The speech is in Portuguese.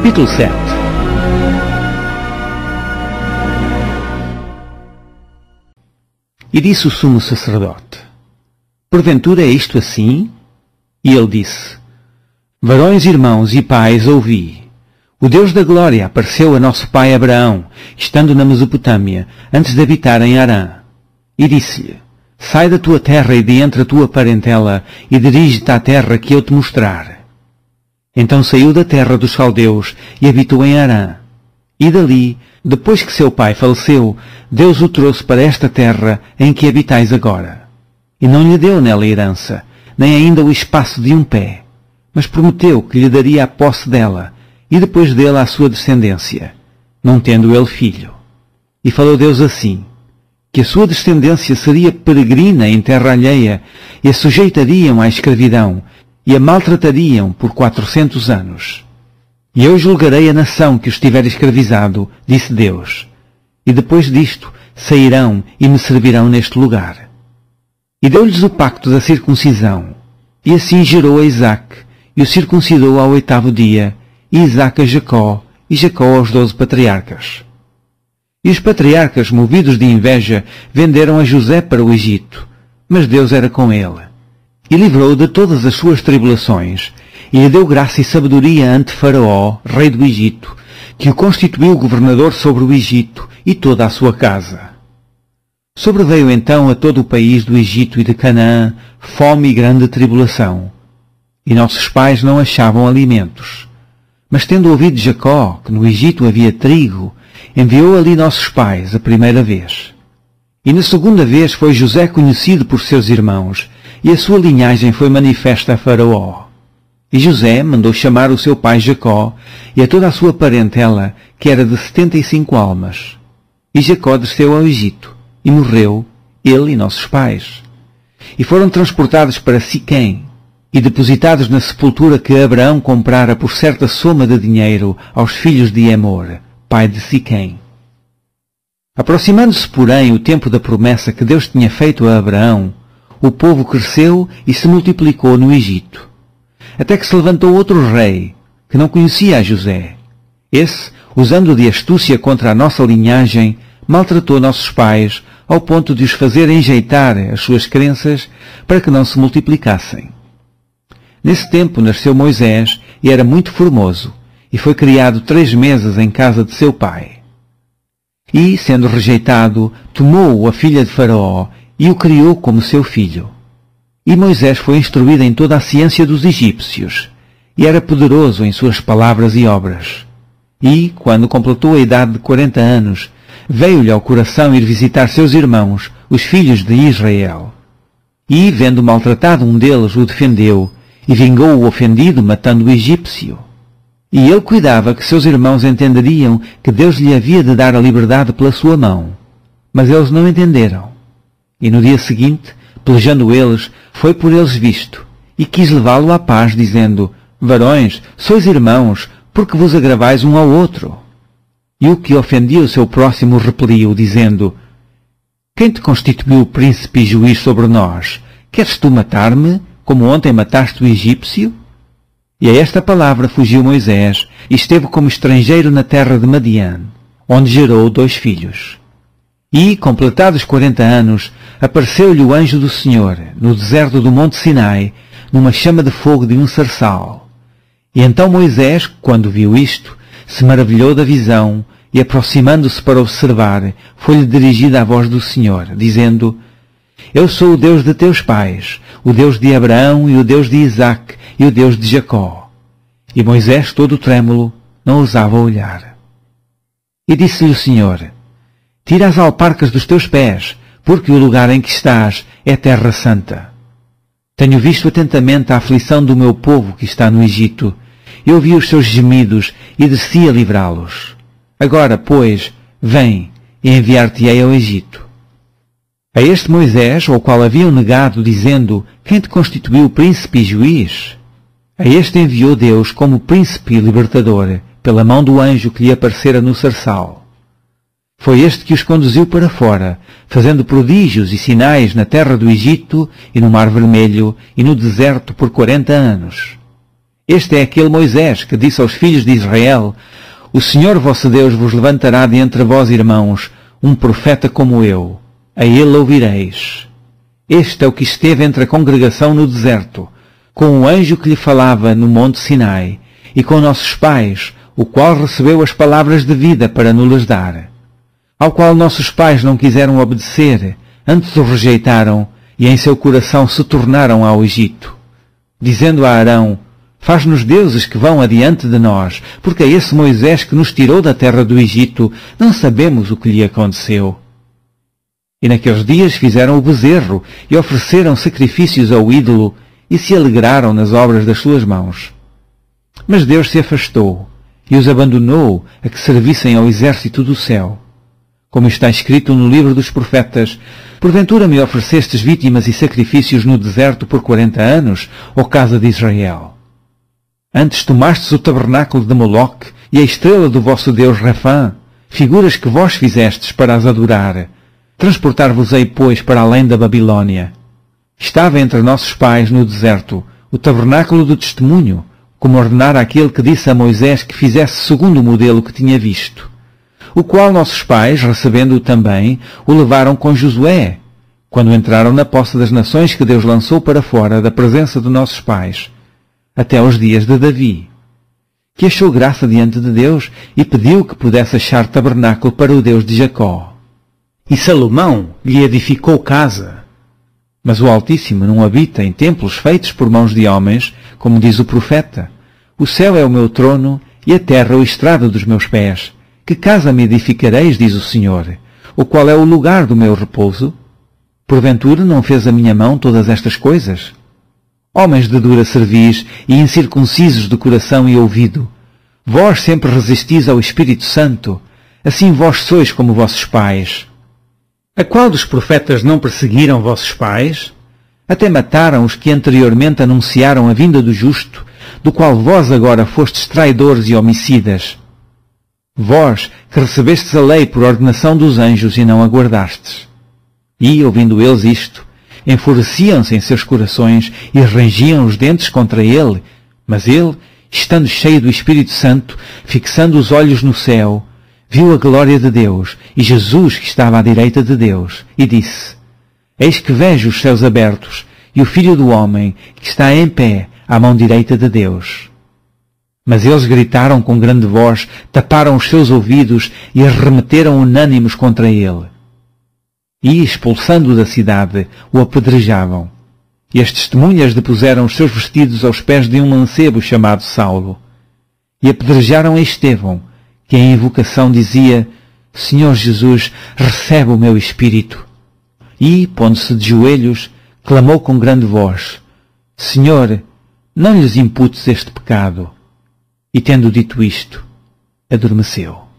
Capítulo 7. E disse o sumo sacerdote: porventura é isto assim? E ele disse: varões, irmãos e pais, ouvi. O Deus da glória apareceu a nosso pai Abraão, estando na Mesopotâmia, antes de habitar em Harã. E disse-lhe: sai da tua terra e de entre a tua parentela, e dirige-te à terra que eu te mostrar. Então saiu da terra dos caldeus e habitou em Harã. E dali, depois que seu pai faleceu, Deus o trouxe para esta terra em que habitais agora. E não lhe deu nela herança, nem ainda o espaço de um pé, mas prometeu que lhe daria a posse dela, e depois dele à sua descendência, não tendo ele filho. E falou Deus assim: que a sua descendência seria peregrina em terra alheia, e a sujeitariam à escravidão, e a maltratariam por 400 anos. E eu julgarei a nação que os tiver escravizado, disse Deus, e depois disto sairão e me servirão neste lugar. E deu-lhes o pacto da circuncisão, e assim gerou a Isaque, e o circuncidou ao 8º dia, e Isaque a Jacó, e Jacó aos 12 patriarcas. E os patriarcas, movidos de inveja, venderam a José para o Egito, mas Deus era com ele, e livrou-o de todas as suas tribulações, e lhe deu graça e sabedoria ante Faraó, rei do Egito, que o constituiu governador sobre o Egito e toda a sua casa. Sobreveio então a todo o país do Egito e de Canaã fome e grande tribulação, e nossos pais não achavam alimentos. Mas tendo ouvido Jacó que no Egito havia trigo, enviou ali nossos pais a primeira vez. E na segunda vez foi José conhecido por seus irmãos, e a sua linhagem foi manifesta a Faraó. E José mandou chamar o seu pai Jacó e a toda a sua parentela, que era de 75 almas. E Jacó desceu ao Egito, e morreu, ele e nossos pais. E foram transportados para Siquém, e depositados na sepultura que Abraão comprara por certa soma de dinheiro aos filhos de Emor, pai de Siquém. Aproximando-se, porém, o tempo da promessa que Deus tinha feito a Abraão, o povo cresceu e se multiplicou no Egito. Até que se levantou outro rei, que não conhecia a José. Esse, usando de astúcia contra a nossa linhagem, maltratou nossos pais, ao ponto de os fazer enjeitar as suas crenças para que não se multiplicassem. Nesse tempo nasceu Moisés, e era muito formoso, e foi criado 3 meses em casa de seu pai. E, sendo rejeitado, tomou a filha de Faraó, e o criou como seu filho. E Moisés foi instruído em toda a ciência dos egípcios, e era poderoso em suas palavras e obras. E, quando completou a idade de 40 anos, veio-lhe ao coração ir visitar seus irmãos, os filhos de Israel. E, vendo maltratado um deles, o defendeu, e vingou o ofendido, matando o egípcio. E ele cuidava que seus irmãos entenderiam que Deus lhe havia de dar a liberdade pela sua mão. Mas eles não entenderam. E no dia seguinte, pelejando eles, foi por eles visto, e quis levá-lo à paz, dizendo: varões, sois irmãos, porque vos agravais um ao outro. E o que ofendia o seu próximo repeliu, dizendo: quem te constituiu príncipe e juiz sobre nós? Queres tu matar-me, como ontem mataste o egípcio? E a esta palavra fugiu Moisés, e esteve como estrangeiro na terra de Madian, onde gerou 2 filhos. E, completados 40 anos, apareceu-lhe o anjo do Senhor, no deserto do monte Sinai, numa chama de fogo de um sarçal. E então Moisés, quando viu isto, se maravilhou da visão, e aproximando-se para observar, foi-lhe dirigida a voz do Senhor, dizendo: eu sou o Deus de teus pais, o Deus de Abraão e o Deus de Isaque e o Deus de Jacó. E Moisés, todo trêmulo, não ousava olhar. E disse-lhe o Senhor: tira as alparcas dos teus pés, porque o lugar em que estás é terra santa. Tenho visto atentamente a aflição do meu povo que está no Egito. Eu vi os seus gemidos e desci a livrá-los. Agora, pois, vem e enviar-te-ei ao Egito. A este Moisés, ao qual haviam negado, dizendo: quem te constituiu príncipe e juiz? A este enviou Deus como príncipe e libertador, pela mão do anjo que lhe aparecera no sarçal. Foi este que os conduziu para fora, fazendo prodígios e sinais na terra do Egito, e no Mar Vermelho, e no deserto por 40 anos. Este é aquele Moisés que disse aos filhos de Israel: O Senhor vosso Deus vos levantará de entre vós, irmãos, um profeta como eu. A ele ouvireis. Este é o que esteve entre a congregação no deserto, com o anjo que lhe falava no monte Sinai, e com nossos pais, o qual recebeu as palavras de vida para nos dar. Ao qual nossos pais não quiseram obedecer, antes o rejeitaram, e em seu coração se tornaram ao Egito, dizendo a Arão: Faz-nos deuses que vão adiante de nós, porque a esse Moisés que nos tirou da terra do Egito, não sabemos o que lhe aconteceu. E naqueles dias fizeram o bezerro, e ofereceram sacrifícios ao ídolo, e se alegraram nas obras das suas mãos. Mas Deus se afastou, e os abandonou a que servissem ao exército do céu. Como está escrito no livro dos profetas: Porventura me oferecestes vítimas e sacrifícios no deserto por 40 anos, ó casa de Israel? Antes tomastes o tabernáculo de Moloque e a estrela do vosso Deus Refã, figuras que vós fizestes para as adorar. Transportar-vos-ei, pois, para além da Babilônia. Estava entre nossos pais no deserto o tabernáculo do testemunho, como ordenara aquele que disse a Moisés que fizesse segundo o modelo que tinha visto. O qual nossos pais, recebendo-o também, o levaram com Josué, quando entraram na posse das nações que Deus lançou para fora da presença de nossos pais, até aos dias de Davi, que achou graça diante de Deus e pediu que pudesse achar tabernáculo para o Deus de Jacó. E Salomão lhe edificou casa. Mas o Altíssimo não habita em templos feitos por mãos de homens, como diz o profeta: O céu é o meu trono e a terra o estrado dos meus pés. Que casa me edificareis, diz o Senhor? O qual é o lugar do meu repouso? Porventura não fez a minha mão todas estas coisas? Homens de dura cerviz e incircuncisos de coração e ouvido, vós sempre resistis ao Espírito Santo, assim vós sois como vossos pais. A qual dos profetas não perseguiram vossos pais? Até mataram os que anteriormente anunciaram a vinda do justo, do qual vós agora fostes traidores e homicidas. Vós, que recebestes a lei por ordenação dos anjos e não a guardastes. E, ouvindo eles isto, enfureciam-se em seus corações e rangiam os dentes contra ele. Mas ele, estando cheio do Espírito Santo, fixando os olhos no céu, viu a glória de Deus e Jesus que estava à direita de Deus, e disse: Eis que vejo os céus abertos e o Filho do Homem que está em pé à mão direita de Deus. Mas eles gritaram com grande voz, taparam os seus ouvidos e arremeteram unânimes contra ele. E, expulsando-o da cidade, o apedrejavam. E as testemunhas depuseram os seus vestidos aos pés de um mancebo chamado Saulo. E apedrejaram a Estevão, que em invocação dizia: Senhor Jesus, recebe o meu espírito. E, pondo-se de joelhos, clamou com grande voz: Senhor, não lhes imputes este pecado. E tendo dito isto, adormeceu.